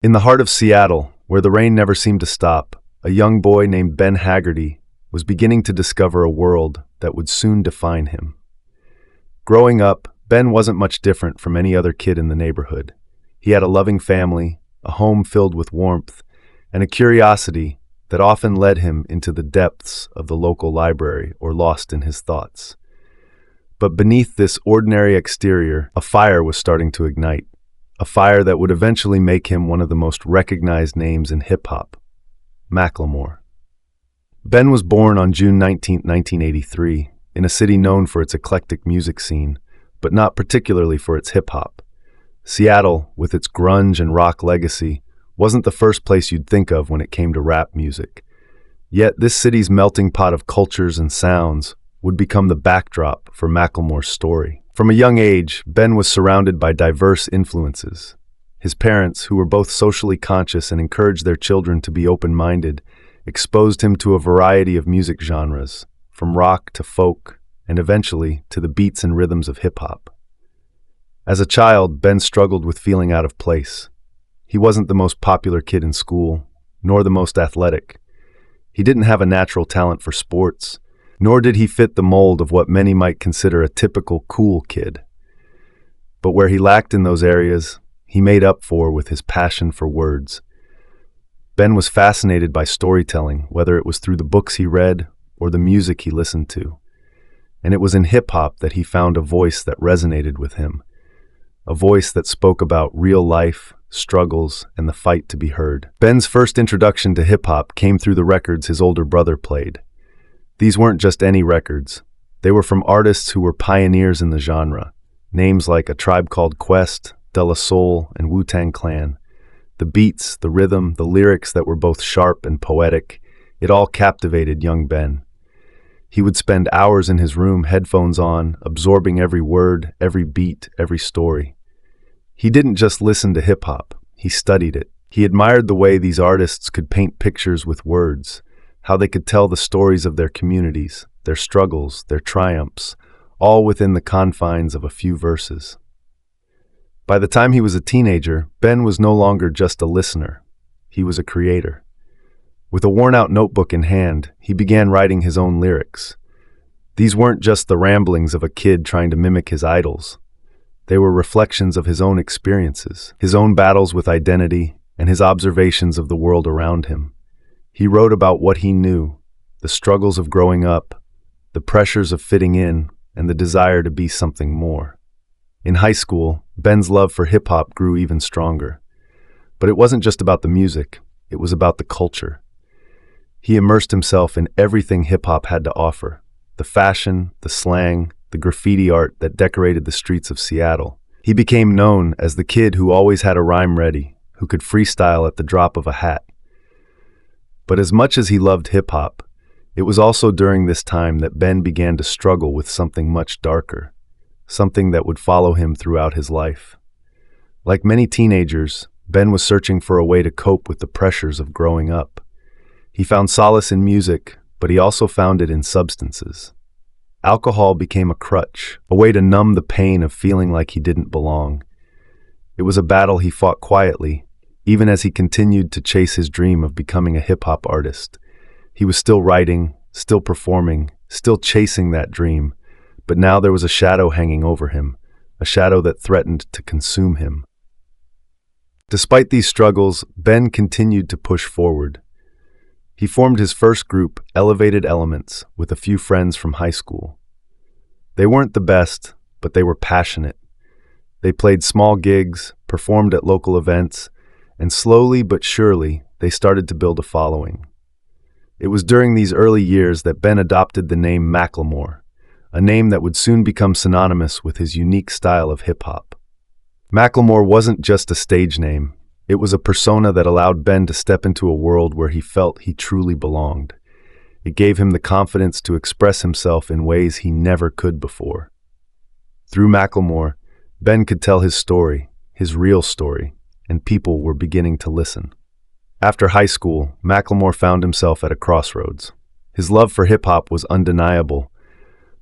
In the heart of Seattle, where the rain never seemed to stop, a young boy named Ben Haggerty was beginning to discover a world that would soon define him. Growing up, Ben wasn't much different from any other kid in the neighborhood. He had a loving family, a home filled with warmth, and a curiosity that often led him into the depths of the local library or lost in his thoughts. But beneath this ordinary exterior, a fire was starting to ignite, a fire that would eventually make him one of the most recognized names in hip-hop, Macklemore. Ben was born on June 19, 1983, in a city known for its eclectic music scene, but not particularly for its hip-hop. Seattle, with its grunge and rock legacy, wasn't the first place you'd think of when it came to rap music. Yet this city's melting pot of cultures and sounds would become the backdrop for Macklemore's story. From a young age, Ben was surrounded by diverse influences. His parents, who were both socially conscious and encouraged their children to be open-minded, exposed him to a variety of music genres, from rock to folk, and eventually to the beats and rhythms of hip-hop. As a child, Ben struggled with feeling out of place. He wasn't the most popular kid in school, nor the most athletic. He didn't have a natural talent for sports, nor did he fit the mold of what many might consider a typical cool kid. But where he lacked in those areas, he made up for with his passion for words. Ben was fascinated by storytelling, whether it was through the books he read or the music he listened to. And it was in hip-hop that he found a voice that resonated with him, a voice that spoke about real life, struggles, and the fight to be heard. Ben's first introduction to hip-hop came through the records his older brother played. These weren't just any records. They were from artists who were pioneers in the genre, names like A Tribe Called Quest, De La Soul, and Wu-Tang Clan. The beats, the rhythm, the lyrics that were both sharp and poetic, it all captivated young Ben. He would spend hours in his room, headphones on, absorbing every word, every beat, every story. He didn't just listen to hip-hop, he studied it. He admired the way these artists could paint pictures with words, how they could tell the stories of their communities, their struggles, their triumphs, all within the confines of a few verses. By the time he was a teenager, Ben was no longer just a listener. He was a creator. With a worn-out notebook in hand, he began writing his own lyrics. These weren't just the ramblings of a kid trying to mimic his idols. They were reflections of his own experiences, his own battles with identity, and his observations of the world around him. He wrote about what he knew, the struggles of growing up, the pressures of fitting in, and the desire to be something more. In high school, Ben's love for hip-hop grew even stronger. But it wasn't just about the music, it was about the culture. He immersed himself in everything hip-hop had to offer, the fashion, the slang, the graffiti art that decorated the streets of Seattle. He became known as the kid who always had a rhyme ready, who could freestyle at the drop of a hat. But as much as he loved hip-hop, it was also during this time that Ben began to struggle with something much darker, something that would follow him throughout his life. Like many teenagers, Ben was searching for a way to cope with the pressures of growing up. He found solace in music, but he also found it in substances. Alcohol became a crutch, a way to numb the pain of feeling like he didn't belong. It was a battle he fought quietly, even as he continued to chase his dream of becoming a hip-hop artist. He was still writing, still performing, still chasing that dream, but now there was a shadow hanging over him, a shadow that threatened to consume him. Despite these struggles, Ben continued to push forward. He formed his first group, Elevated Elements, with a few friends from high school. They weren't the best, but they were passionate. They played small gigs, performed at local events, and slowly but surely, they started to build a following. It was during these early years that Ben adopted the name Macklemore, a name that would soon become synonymous with his unique style of hip-hop. Macklemore wasn't just a stage name. It was a persona that allowed Ben to step into a world where he felt he truly belonged. It gave him the confidence to express himself in ways he never could before. Through Macklemore, Ben could tell his story, his real story, and people were beginning to listen. After high school, Macklemore found himself at a crossroads. His love for hip-hop was undeniable,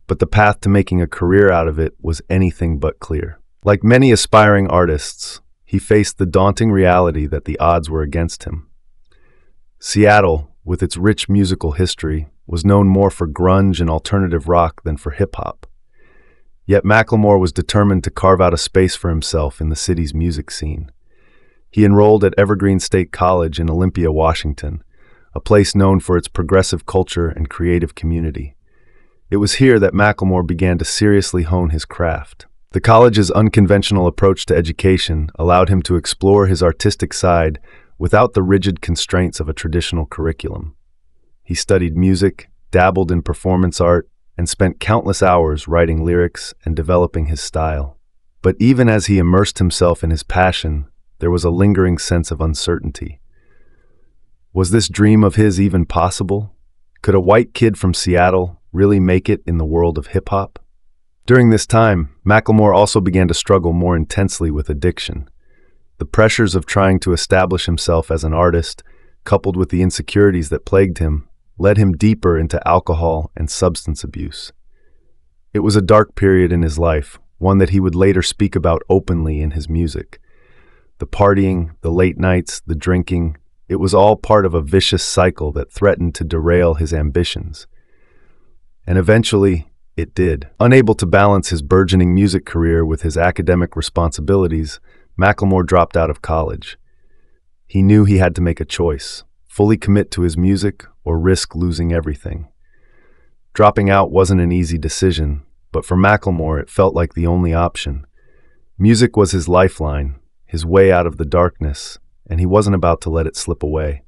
but the path to making a career out of it was anything but clear. Like many aspiring artists, he he faced the daunting reality that the odds were against him. Seattle, with its rich musical history, was known more for grunge and alternative rock than for hip-hop. Yet Macklemore was determined to carve out a space for himself in the city's music scene. He enrolled at Evergreen State College in Olympia, Washington, a place known for its progressive culture and creative community. It was here that Macklemore began to seriously hone his craft. The college's unconventional approach to education allowed him to explore his artistic side without the rigid constraints of a traditional curriculum. He studied music, dabbled in performance art, and spent countless hours writing lyrics and developing his style. But even as he immersed himself in his passion, there was a lingering sense of uncertainty. Was this dream of his even possible? Could a white kid from Seattle really make it in the world of hip-hop? During this time, Macklemore also began to struggle more intensely with addiction. The pressures of trying to establish himself as an artist, coupled with the insecurities that plagued him, led him deeper into alcohol and substance abuse. It was a dark period in his life, one that he would later speak about openly in his music. The partying, the late nights, the drinking, it was all part of a vicious cycle that threatened to derail his ambitions. And eventually, it did. Unable to balance his burgeoning music career with his academic responsibilities, Macklemore dropped out of college. He knew he had to make a choice, fully commit to his music or risk losing everything. Dropping out wasn't an easy decision, but for Macklemore it felt like the only option. Music was his lifeline, his way out of the darkness, and he wasn't about to let it slip away.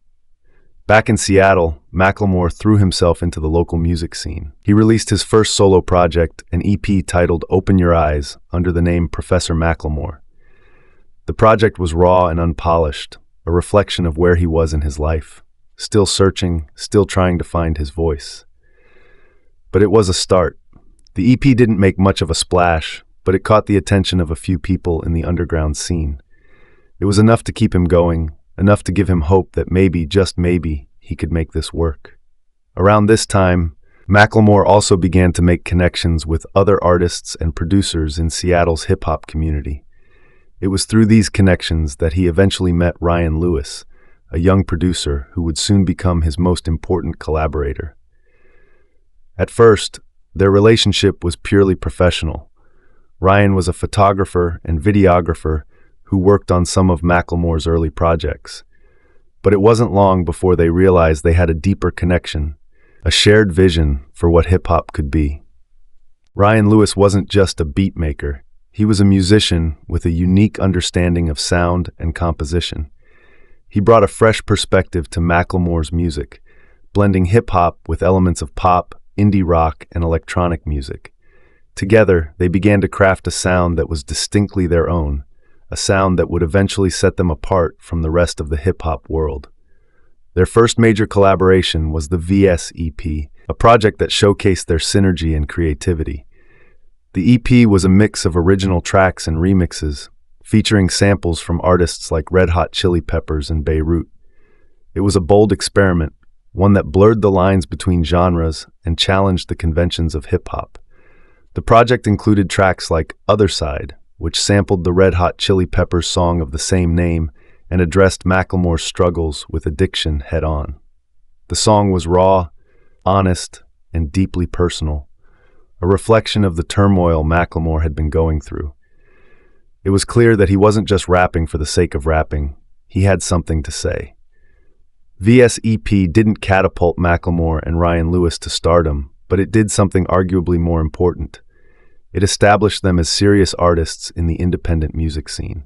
Back in Seattle, Macklemore threw himself into the local music scene. He released his first solo project, an EP titled Open Your Eyes, under the name Professor Macklemore. The project was raw and unpolished, a reflection of where he was in his life, still searching, still trying to find his voice. But it was a start. The EP didn't make much of a splash, but it caught the attention of a few people in the underground scene. It was enough to keep him going, enough to give him hope that maybe, just maybe, he could make this work. Around this time, Macklemore also began to make connections with other artists and producers in Seattle's hip-hop community. It was through these connections that he eventually met Ryan Lewis, a young producer who would soon become his most important collaborator. At first, their relationship was purely professional. Ryan was a photographer and videographer who worked on some of Macklemore's early projects. But it wasn't long before they realized they had a deeper connection, a shared vision for what hip-hop could be. Ryan Lewis wasn't just a beat maker. He was a musician with a unique understanding of sound and composition. He brought a fresh perspective to Macklemore's music, blending hip-hop with elements of pop, indie rock, and electronic music. Together, they began to craft a sound that was distinctly their own, a sound that would eventually set them apart from the rest of the hip-hop world. Their first major collaboration was the VS EP, a project that showcased their synergy and creativity. The EP was a mix of original tracks and remixes, featuring samples from artists like Red Hot Chili Peppers and Beirut. It was a bold experiment, one that blurred the lines between genres and challenged the conventions of hip-hop. The project included tracks like Other Side, which sampled the Red Hot Chili Peppers song of the same name and addressed Macklemore's struggles with addiction head-on. The song was raw, honest, and deeply personal, a reflection of the turmoil Macklemore had been going through. It was clear that he wasn't just rapping for the sake of rapping, he had something to say. VS EP didn't catapult Macklemore and Ryan Lewis to stardom, but it did something arguably more important. It established them as serious artists in the independent music scene.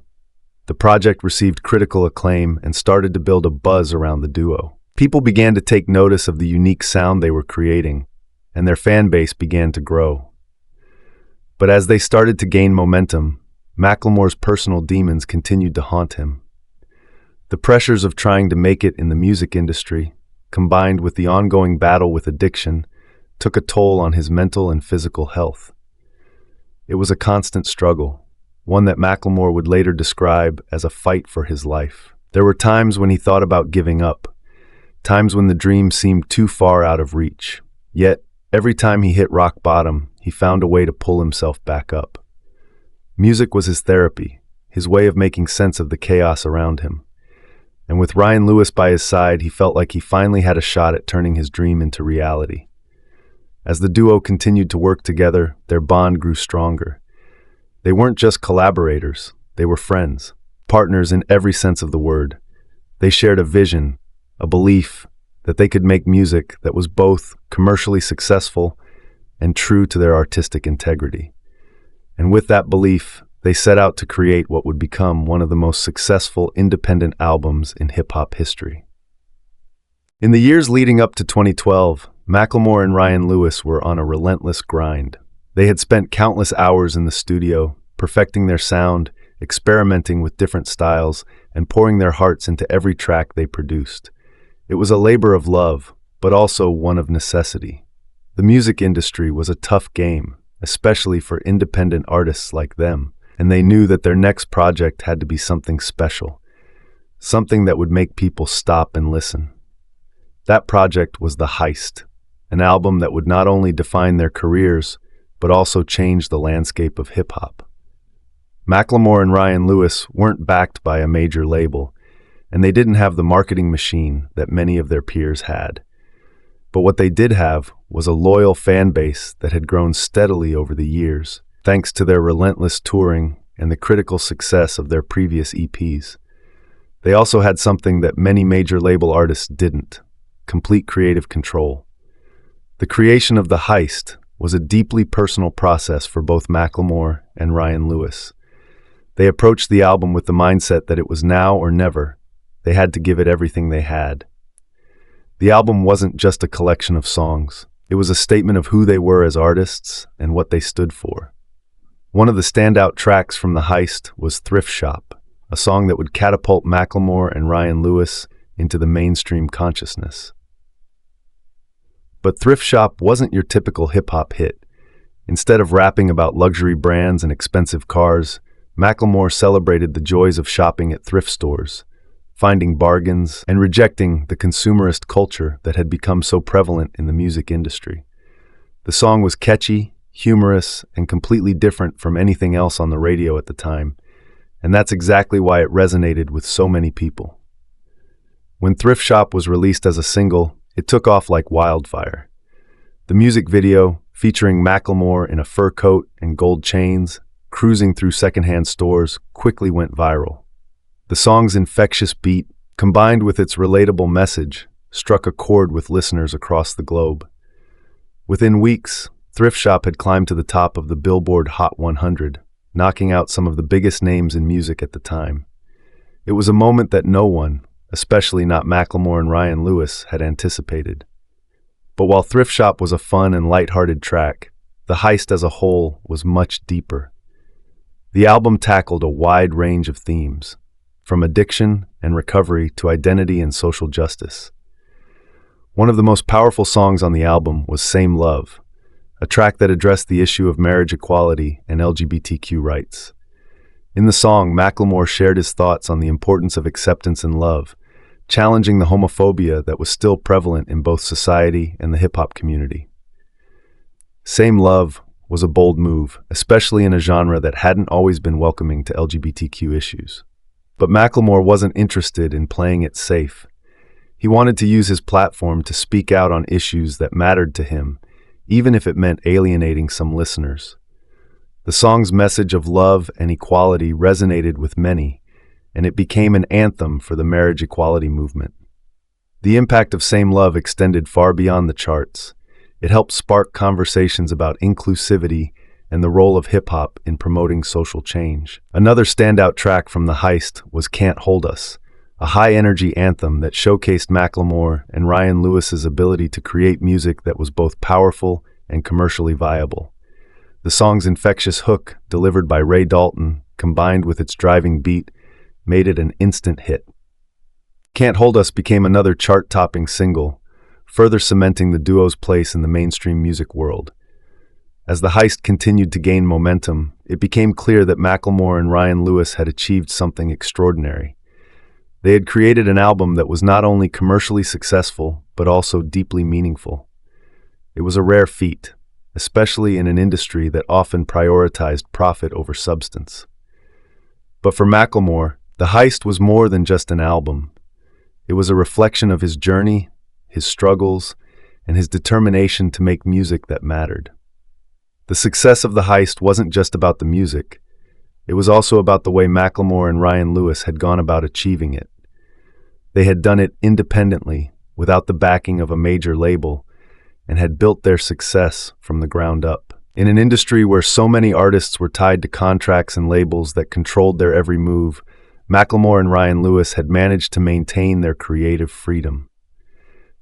The project received critical acclaim and started to build a buzz around the duo. People began to take notice of the unique sound they were creating, and their fan base began to grow. But as they started to gain momentum, Macklemore's personal demons continued to haunt him. The pressures of trying to make it in the music industry, combined with the ongoing battle with addiction, took a toll on his mental and physical health. It was a constant struggle, one that Macklemore would later describe as a fight for his life. There were times when he thought about giving up, times when the dream seemed too far out of reach. Yet, every time he hit rock bottom, he found a way to pull himself back up. Music was his therapy, his way of making sense of the chaos around him. And with Ryan Lewis by his side, he felt like he finally had a shot at turning his dream into reality. As the duo continued to work together, their bond grew stronger. They weren't just collaborators, they were friends, partners in every sense of the word. They shared a vision, a belief that they could make music that was both commercially successful and true to their artistic integrity. And with that belief, they set out to create what would become one of the most successful independent albums in hip-hop history. In the years leading up to 2012, Macklemore and Ryan Lewis were on a relentless grind. They had spent countless hours in the studio, perfecting their sound, experimenting with different styles, and pouring their hearts into every track they produced. It was a labor of love, but also one of necessity. The music industry was a tough game, especially for independent artists like them, and they knew that their next project had to be something special, something that would make people stop and listen. That project was The Heist, an album that would not only define their careers, but also change the landscape of hip-hop. Macklemore and Ryan Lewis weren't backed by a major label, and they didn't have the marketing machine that many of their peers had. But what they did have was a loyal fan base that had grown steadily over the years, thanks to their relentless touring and the critical success of their previous EPs. They also had something that many major label artists didn't: complete creative control. The creation of The Heist was a deeply personal process for both Macklemore and Ryan Lewis. They approached the album with the mindset that it was now or never. They had to give it everything they had. The album wasn't just a collection of songs. It was a statement of who they were as artists and what they stood for. One of the standout tracks from The Heist was Thrift Shop, a song that would catapult Macklemore and Ryan Lewis into the mainstream consciousness. But Thrift Shop wasn't your typical hip-hop hit. Instead of rapping about luxury brands and expensive cars, Macklemore celebrated the joys of shopping at thrift stores, finding bargains, and rejecting the consumerist culture that had become so prevalent in the music industry. The song was catchy, humorous, and completely different from anything else on the radio at the time, and that's exactly why it resonated with so many people. When Thrift Shop was released as a single, it took off like wildfire. The music video, featuring Macklemore in a fur coat and gold chains, cruising through secondhand stores, quickly went viral. The song's infectious beat, combined with its relatable message, struck a chord with listeners across the globe. Within weeks, Thrift Shop had climbed to the top of the Billboard Hot 100, knocking out some of the biggest names in music at the time. It was a moment that no one, especially not Macklemore and Ryan Lewis, had anticipated. But while Thrift Shop was a fun and lighthearted track, The Heist as a whole was much deeper. The album tackled a wide range of themes, from addiction and recovery to identity and social justice. One of the most powerful songs on the album was Same Love, a track that addressed the issue of marriage equality and LGBTQ rights. In the song, Macklemore shared his thoughts on the importance of acceptance and love, challenging the homophobia that was still prevalent in both society and the hip-hop community. Same Love was a bold move, especially in a genre that hadn't always been welcoming to LGBTQ issues. But Macklemore wasn't interested in playing it safe. He wanted to use his platform to speak out on issues that mattered to him, even if it meant alienating some listeners. The song's message of love and equality resonated with many, and it became an anthem for the marriage equality movement. The impact of Same Love extended far beyond the charts. It helped spark conversations about inclusivity and the role of hip-hop in promoting social change. Another standout track from The Heist was Can't Hold Us, a high-energy anthem that showcased Macklemore and Ryan Lewis's ability to create music that was both powerful and commercially viable. The song's infectious hook, delivered by Ray Dalton, combined with its driving beat, made it an instant hit. Can't Hold Us became another chart-topping single, further cementing the duo's place in the mainstream music world. As The Heist continued to gain momentum, it became clear that Macklemore and Ryan Lewis had achieved something extraordinary. They had created an album that was not only commercially successful, but also deeply meaningful. It was a rare feat, especially in an industry that often prioritized profit over substance. But for Macklemore, The Heist was more than just an album. It was a reflection of his journey, his struggles, and his determination to make music that mattered. The success of The Heist wasn't just about the music. It was also about the way Macklemore and Ryan Lewis had gone about achieving it. They had done it independently, without the backing of a major label, and had built their success from the ground up. In an industry where so many artists were tied to contracts and labels that controlled their every move, Macklemore and Ryan Lewis had managed to maintain their creative freedom.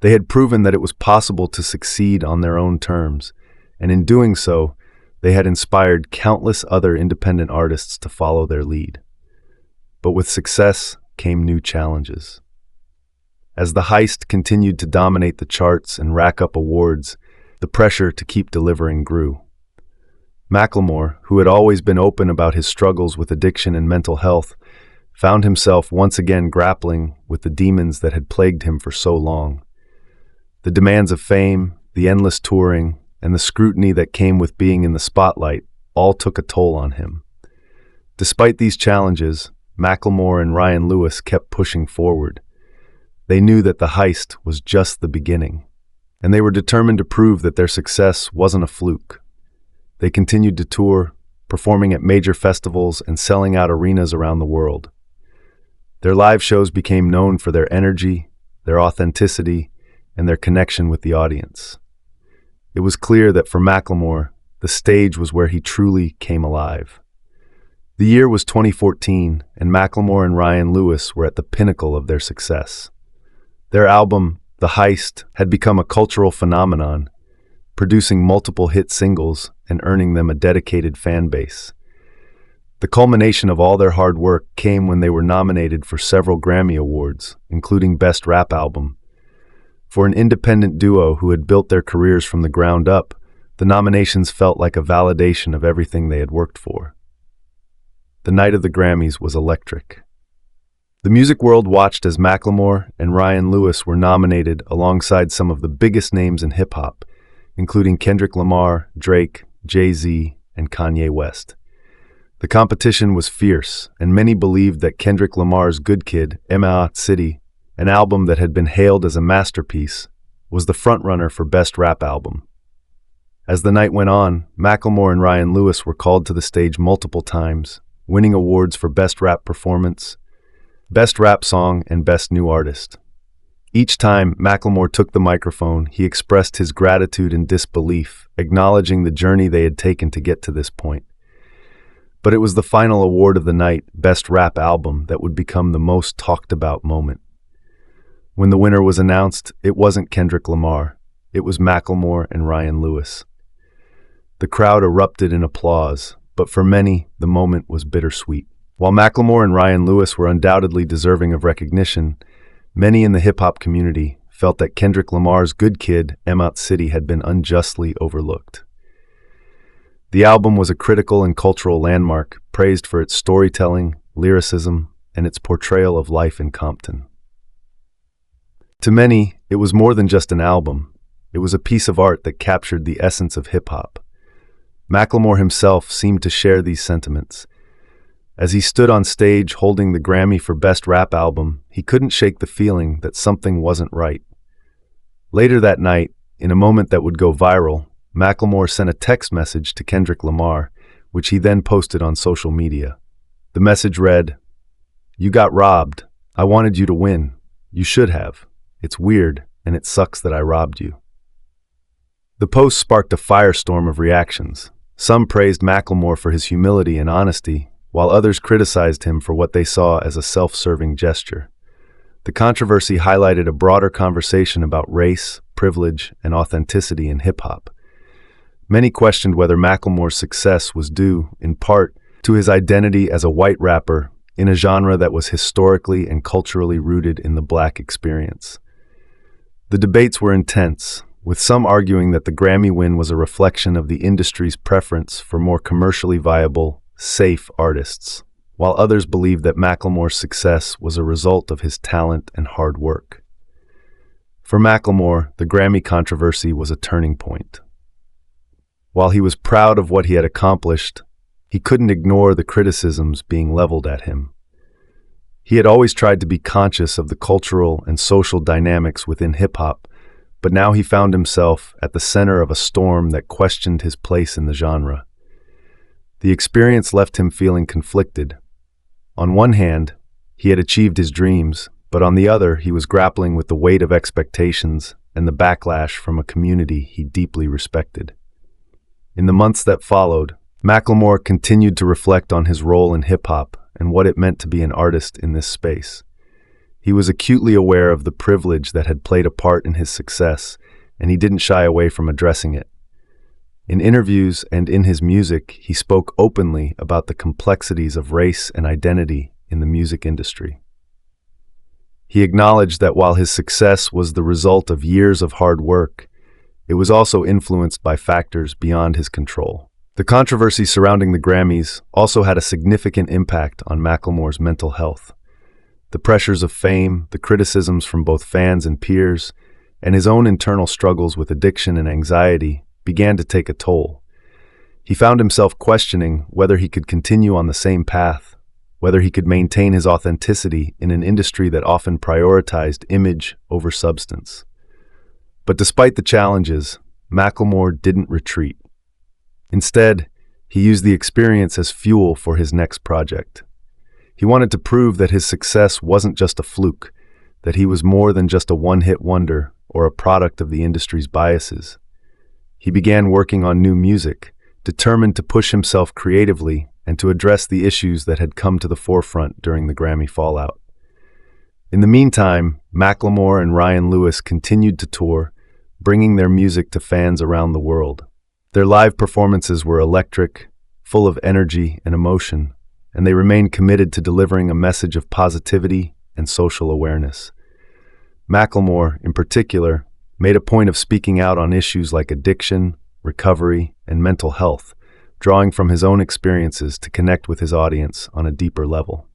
They had proven that it was possible to succeed on their own terms, and in doing so, they had inspired countless other independent artists to follow their lead. But with success came new challenges. As The Heist continued to dominate the charts and rack up awards, the pressure to keep delivering grew. Macklemore, who had always been open about his struggles with addiction and mental health, found himself once again grappling with the demons that had plagued him for so long. The demands of fame, the endless touring, and the scrutiny that came with being in the spotlight all took a toll on him. Despite these challenges, Macklemore and Ryan Lewis kept pushing forward. They knew that The Heist was just the beginning, and they were determined to prove that their success wasn't a fluke. They continued to tour, performing at major festivals and selling out arenas around the world. Their live shows became known for their energy, their authenticity, and their connection with the audience. It was clear that for Macklemore, the stage was where he truly came alive. The year was 2014, and Macklemore and Ryan Lewis were at the pinnacle of their success. Their album, The Heist, had become a cultural phenomenon, producing multiple hit singles and earning them a dedicated fan base. The culmination of all their hard work came when they were nominated for several Grammy Awards, including Best Rap Album. For an independent duo who had built their careers from the ground up, the nominations felt like a validation of everything they had worked for. The night of the Grammys was electric. The music world watched as Macklemore and Ryan Lewis were nominated alongside some of the biggest names in hip-hop, including Kendrick Lamar, Drake, Jay-Z, and Kanye West. The competition was fierce, and many believed that Kendrick Lamar's Good Kid, MySpace, an album that had been hailed as a masterpiece, was the frontrunner for Best Rap Album. As the night went on, Macklemore and Ryan Lewis were called to the stage multiple times, winning awards for Best Rap Performance, Best Rap Song, and Best New Artist. Each time Macklemore took the microphone, he expressed his gratitude and disbelief, acknowledging the journey they had taken to get to this point. But it was the final award of the night, Best Rap Album, that would become the most talked about moment. When the winner was announced, it wasn't Kendrick Lamar. It was Macklemore and Ryan Lewis. The crowd erupted in applause, but for many, the moment was bittersweet. While Macklemore and Ryan Lewis were undoubtedly deserving of recognition, many in the hip-hop community felt that Kendrick Lamar's Good Kid, MySpace, had been unjustly overlooked. The album was a critical and cultural landmark, praised for its storytelling, lyricism, and its portrayal of life in Compton. To many, it was more than just an album. It was a piece of art that captured the essence of hip-hop. Macklemore himself seemed to share these sentiments. As he stood on stage holding the Grammy for Best Rap Album, he couldn't shake the feeling that something wasn't right. Later that night, in a moment that would go viral, Macklemore sent a text message to Kendrick Lamar, which he then posted on social media. The message read, "You got robbed. I wanted you to win. You should have. It's weird, and it sucks that I robbed you." The post sparked a firestorm of reactions. Some praised Macklemore for his humility and honesty, while others criticized him for what they saw as a self-serving gesture. The controversy highlighted a broader conversation about race, privilege, and authenticity in hip-hop. Many questioned whether Macklemore's success was due, in part, to his identity as a white rapper in a genre that was historically and culturally rooted in the Black experience. The debates were intense, with some arguing that the Grammy win was a reflection of the industry's preference for more commercially viable, safe artists, while others believed that Macklemore's success was a result of his talent and hard work. For Macklemore, the Grammy controversy was a turning point. While he was proud of what he had accomplished, He couldn't ignore the criticisms being leveled at him. He had always tried to be conscious of the cultural and social dynamics within hip-hop, but now he found himself at the center of a storm that questioned his place in the genre. The experience left him feeling conflicted. On one hand, he had achieved his dreams, but on the other, he was grappling with the weight of expectations and the backlash from a community he deeply respected. In the months that followed, Macklemore continued to reflect on his role in hip-hop and what it meant to be an artist in this space. He was acutely aware of the privilege that had played a part in his success, and he didn't shy away from addressing it. In interviews and in his music, he spoke openly about the complexities of race and identity in the music industry. He acknowledged that while his success was the result of years of hard work, it was also influenced by factors beyond his control. The controversy surrounding the Grammys also had a significant impact on Macklemore's mental health. The pressures of fame, the criticisms from both fans and peers, and his own internal struggles with addiction and anxiety began to take a toll. He found himself questioning whether he could continue on the same path, whether he could maintain his authenticity in an industry that often prioritized image over substance. But despite the challenges, Macklemore didn't retreat. Instead, he used the experience as fuel for his next project. He wanted to prove that his success wasn't just a fluke, that he was more than just a one-hit wonder or a product of the industry's biases. He began working on new music, determined to push himself creatively and to address the issues that had come to the forefront during the Grammy fallout. In the meantime, Macklemore and Ryan Lewis continued to tour, bringing their music to fans around the world. Their live performances were electric, full of energy and emotion, and they remained committed to delivering a message of positivity and social awareness. Macklemore, in particular, made a point of speaking out on issues like addiction, recovery, and mental health, drawing from his own experiences to connect with his audience on a deeper level.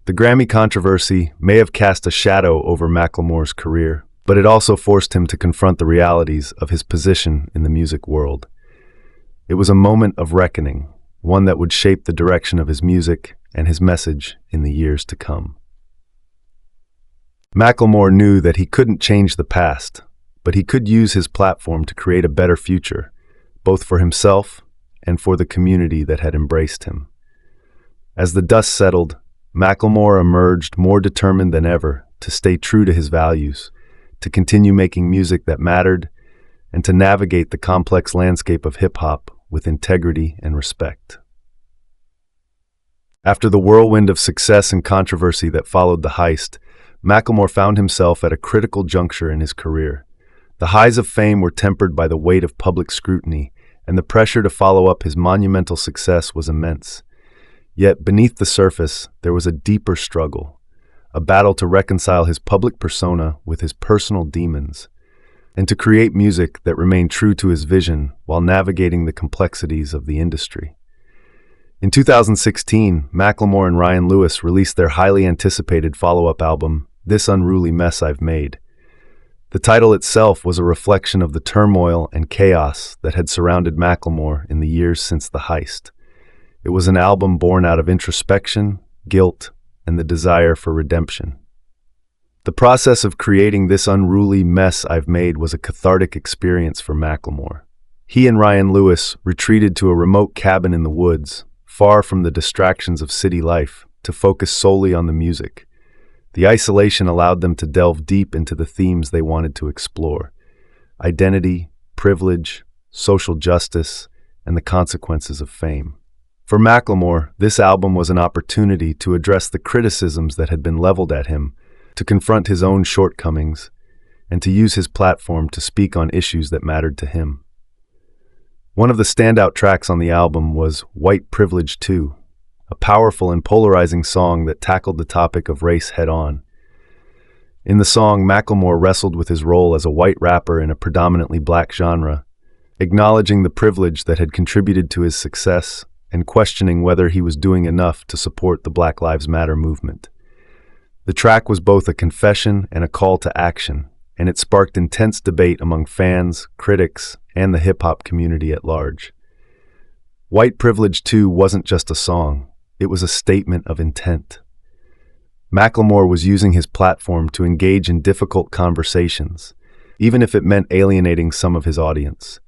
The Grammy controversy may have cast a shadow over Macklemore's career, but it also forced him to confront the realities of his position in the music world. It was a moment of reckoning, one that would shape the direction of his music and his message in the years to come. Macklemore knew that he couldn't change the past, but he could use his platform to create a better future, both for himself and for the community that had embraced him. As the dust settled, Macklemore emerged more determined than ever to stay true to his values, to continue making music that mattered, and to navigate the complex landscape of hip-hop with integrity and respect. After the whirlwind of success and controversy that followed the heist, Macklemore found himself at a critical juncture in his career. The highs of fame were tempered by the weight of public scrutiny, and the pressure to follow up his monumental success was immense. Yet beneath the surface, there was a deeper struggle, a battle to reconcile his public persona with his personal demons, and to create music that remained true to his vision while navigating the complexities of the industry. In 2016, Macklemore and Ryan Lewis released their highly anticipated follow-up album, This Unruly Mess I've Made. The title itself was a reflection of the turmoil and chaos that had surrounded Macklemore in the years since the heist. It was an album born out of introspection, guilt, and the desire for redemption. The process of creating This Unruly Mess I've Made was a cathartic experience for Macklemore. He and Ryan Lewis retreated to a remote cabin in the woods, far from the distractions of city life, to focus solely on the music. The isolation allowed them to delve deep into the themes they wanted to explore: identity, privilege, social justice, and the consequences of fame. For Macklemore, this album was an opportunity to address the criticisms that had been leveled at him, to confront his own shortcomings, and to use his platform to speak on issues that mattered to him. One of the standout tracks on the album was White Privilege 2, a powerful and polarizing song that tackled the topic of race head-on. In the song, Macklemore wrestled with his role as a white rapper in a predominantly black genre, acknowledging the privilege that had contributed to his success and questioning whether he was doing enough to support the Black Lives Matter movement. The track was both a confession and a call to action, and it sparked intense debate among fans, critics, and the hip-hop community at large. White Privilege 2 wasn't just a song, it was a statement of intent. Macklemore was using his platform to engage in difficult conversations, even if it meant alienating some of his audience.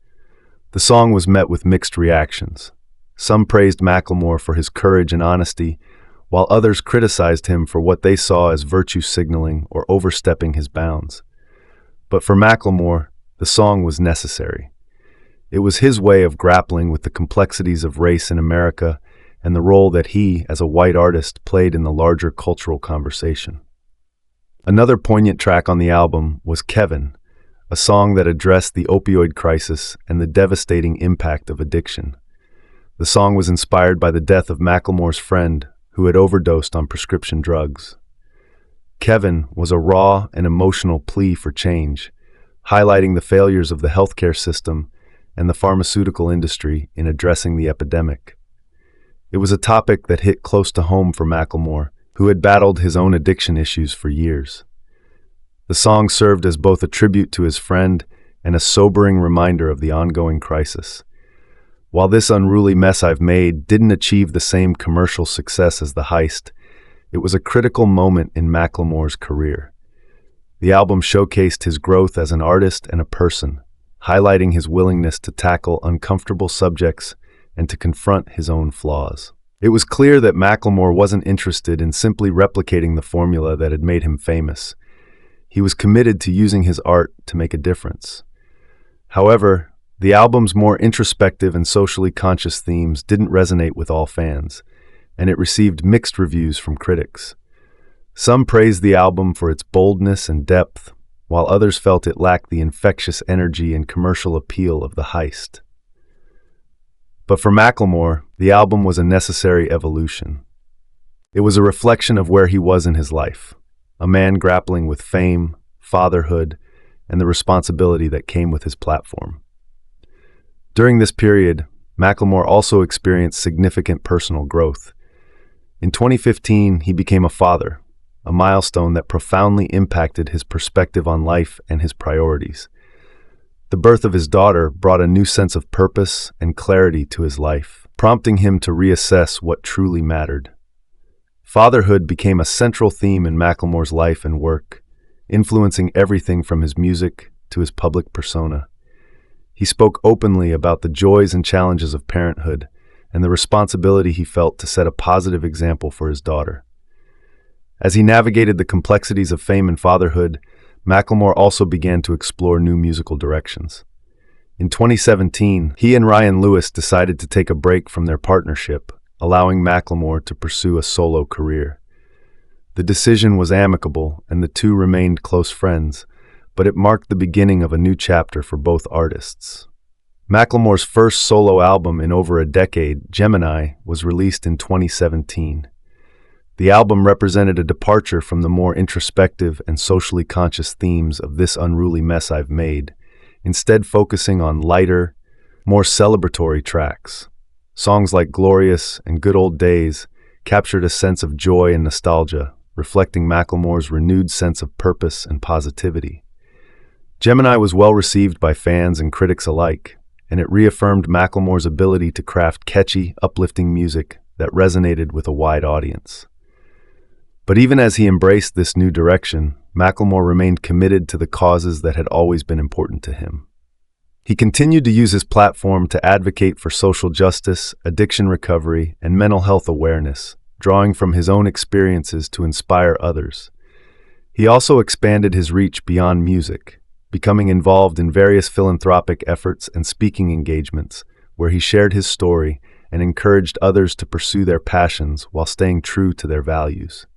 The song was met with mixed reactions. Some praised Macklemore for his courage and honesty, while others criticized him for what they saw as virtue signaling or overstepping his bounds. But for Macklemore, the song was necessary. It was his way of grappling with the complexities of race in America and the role that he, as a white artist, played in the larger cultural conversation. Another poignant track on the album was Kevin, a song that addressed the opioid crisis and the devastating impact of addiction. The song was inspired by the death of Macklemore's friend, who had overdosed on prescription drugs. Kevin was a raw and emotional plea for change, highlighting the failures of the healthcare system and the pharmaceutical industry in addressing the epidemic. It was a topic that hit close to home for Macklemore, who had battled his own addiction issues for years. The song served as both a tribute to his friend and a sobering reminder of the ongoing crisis. While This Unruly Mess I've Made didn't achieve the same commercial success as The Heist, it was a critical moment in Macklemore's career. The album showcased his growth as an artist and a person, highlighting his willingness to tackle uncomfortable subjects and to confront his own flaws. It was clear that Macklemore wasn't interested in simply replicating the formula that had made him famous. He was committed to using his art to make a difference. However, the album's more introspective and socially conscious themes didn't resonate with all fans, and it received mixed reviews from critics. Some praised the album for its boldness and depth, while others felt it lacked the infectious energy and commercial appeal of The Heist. But for Macklemore, the album was a necessary evolution. It was a reflection of where he was in his life, a man grappling with fame, fatherhood, and the responsibility that came with his platform. During this period, Macklemore also experienced significant personal growth. In 2015, he became a father, a milestone that profoundly impacted his perspective on life and his priorities. The birth of his daughter brought a new sense of purpose and clarity to his life, prompting him to reassess what truly mattered. Fatherhood became a central theme in Macklemore's life and work, influencing everything from his music to his public persona. He spoke openly about the joys and challenges of parenthood and the responsibility he felt to set a positive example for his daughter. As he navigated the complexities of fame and fatherhood, Macklemore also began to explore new musical directions. In 2017, he and Ryan Lewis decided to take a break from their partnership, allowing Macklemore to pursue a solo career. The decision was amicable, and the two remained close friends, but it marked the beginning of a new chapter for both artists. Macklemore's first solo album in over a decade, Gemini, was released in 2017. The album represented a departure from the more introspective and socially conscious themes of This Unruly Mess I've Made, instead focusing on lighter, more celebratory tracks. Songs like Glorious and Good Old Days captured a sense of joy and nostalgia, reflecting Macklemore's renewed sense of purpose and positivity. Gemini was well received by fans and critics alike, and it reaffirmed Macklemore's ability to craft catchy, uplifting music that resonated with a wide audience. But even as he embraced this new direction, Macklemore remained committed to the causes that had always been important to him. He continued to use his platform to advocate for social justice, addiction recovery, and mental health awareness, drawing from his own experiences to inspire others. He also expanded his reach beyond music, becoming involved in various philanthropic efforts and speaking engagements, where he shared his story and encouraged others to pursue their passions while staying true to their values.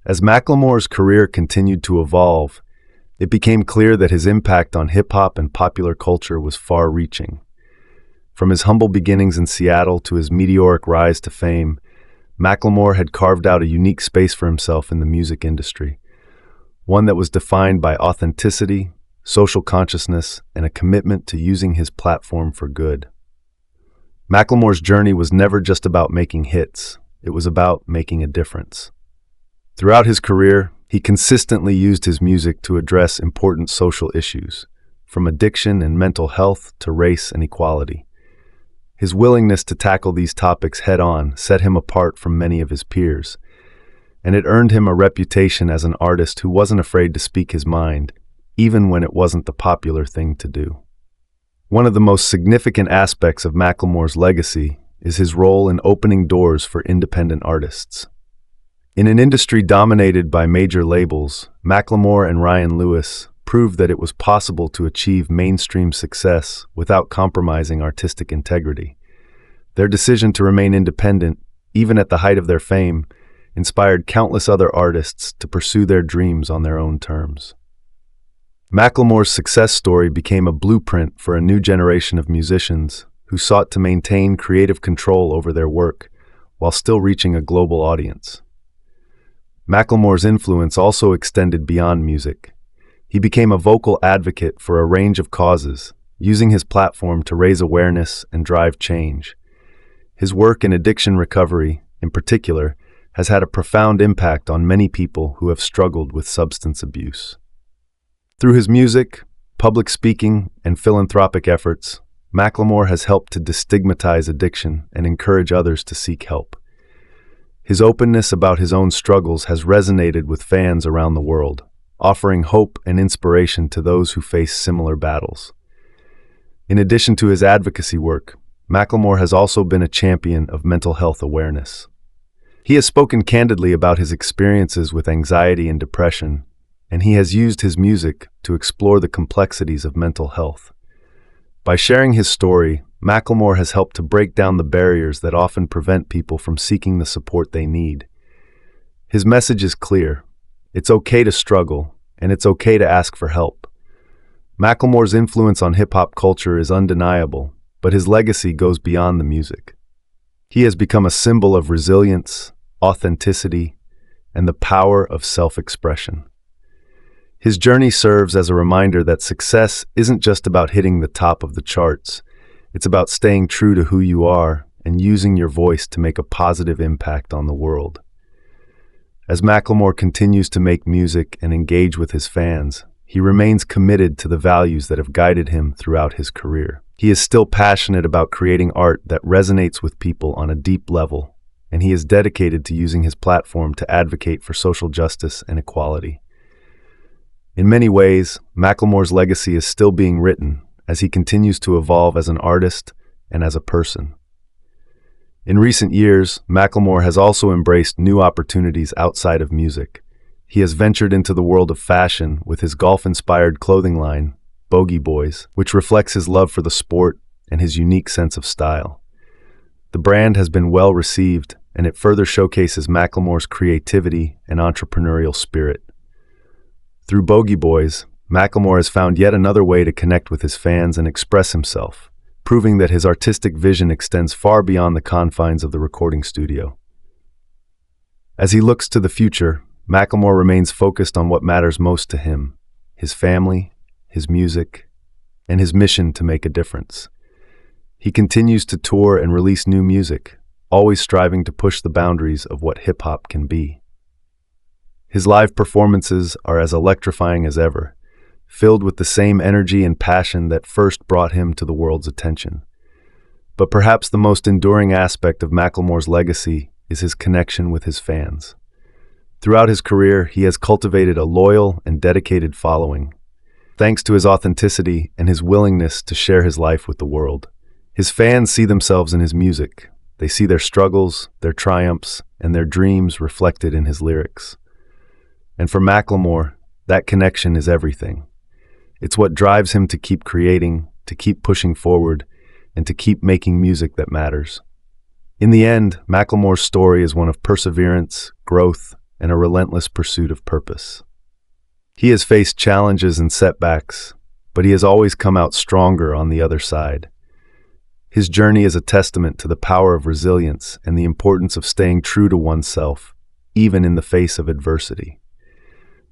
As Macklemore's career continued to evolve, it became clear that his impact on hip-hop and popular culture was far-reaching. From his humble beginnings in Seattle to his meteoric rise to fame, Macklemore had carved out a unique space for himself in the music industry, one that was defined by authenticity, social consciousness, and a commitment to using his platform for good. Macklemore's journey was never just about making hits, it was about making a difference. Throughout his career, he consistently used his music to address important social issues, from addiction and mental health to race and equality. His willingness to tackle these topics head-on set him apart from many of his peers, and it earned him a reputation as an artist who wasn't afraid to speak his mind, even when it wasn't the popular thing to do. One of the most significant aspects of Macklemore's legacy is his role in opening doors for independent artists. In an industry dominated by major labels, Macklemore and Ryan Lewis proved that it was possible to achieve mainstream success without compromising artistic integrity. Their decision to remain independent, even at the height of their fame, inspired countless other artists to pursue their dreams on their own terms. Macklemore's success story became a blueprint for a new generation of musicians who sought to maintain creative control over their work while still reaching a global audience. Macklemore's influence also extended beyond music. He became a vocal advocate for a range of causes, using his platform to raise awareness and drive change. His work in addiction recovery, in particular, has had a profound impact on many people who have struggled with substance abuse. Through his music, public speaking, and philanthropic efforts, Macklemore has helped to destigmatize addiction and encourage others to seek help. His openness about his own struggles has resonated with fans around the world, offering hope and inspiration to those who face similar battles. In addition to his advocacy work, Macklemore has also been a champion of mental health awareness. He has spoken candidly about his experiences with anxiety and depression, and he has used his music to explore the complexities of mental health. By sharing his story, Macklemore has helped to break down the barriers that often prevent people from seeking the support they need. His message is clear. It's okay to struggle, and it's okay to ask for help. Macklemore's influence on hip-hop culture is undeniable, but his legacy goes beyond the music. He has become a symbol of resilience, authenticity, and the power of self-expression. His journey serves as a reminder that success isn't just about hitting the top of the charts. It's about staying true to who you are and using your voice to make a positive impact on the world. As Macklemore continues to make music and engage with his fans, he remains committed to the values that have guided him throughout his career. He is still passionate about creating art that resonates with people on a deep level, and he is dedicated to using his platform to advocate for social justice and equality. In many ways, Macklemore's legacy is still being written as he continues to evolve as an artist and as a person. In recent years, Macklemore has also embraced new opportunities outside of music. He has ventured into the world of fashion with his golf-inspired clothing line, Bogey Boys, which reflects his love for the sport and his unique sense of style. The brand has been well received, and it further showcases Macklemore's creativity and entrepreneurial spirit. Through Bogey Boys, Macklemore has found yet another way to connect with his fans and express himself, proving that his artistic vision extends far beyond the confines of the recording studio. As he looks to the future, Macklemore remains focused on what matters most to him: his family, his music, and his mission to make a difference. He continues to tour and release new music, always striving to push the boundaries of what hip-hop can be. His live performances are as electrifying as ever, filled with the same energy and passion that first brought him to the world's attention. But perhaps the most enduring aspect of Macklemore's legacy is his connection with his fans. Throughout his career, he has cultivated a loyal and dedicated following, thanks to his authenticity and his willingness to share his life with the world. His fans see themselves in his music. They see their struggles, their triumphs, and their dreams reflected in his lyrics. And for Macklemore, that connection is everything. It's what drives him to keep creating, to keep pushing forward, and to keep making music that matters. In the end, Macklemore's story is one of perseverance, growth, and a relentless pursuit of purpose. He has faced challenges and setbacks, but he has always come out stronger on the other side. His journey is a testament to the power of resilience and the importance of staying true to oneself, even in the face of adversity.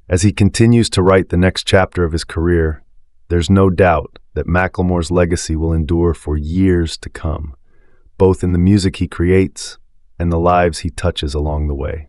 As he continues to write the next chapter of his career, there's no doubt that Macklemore's legacy will endure for years to come, both in the music he creates and the lives he touches along the way.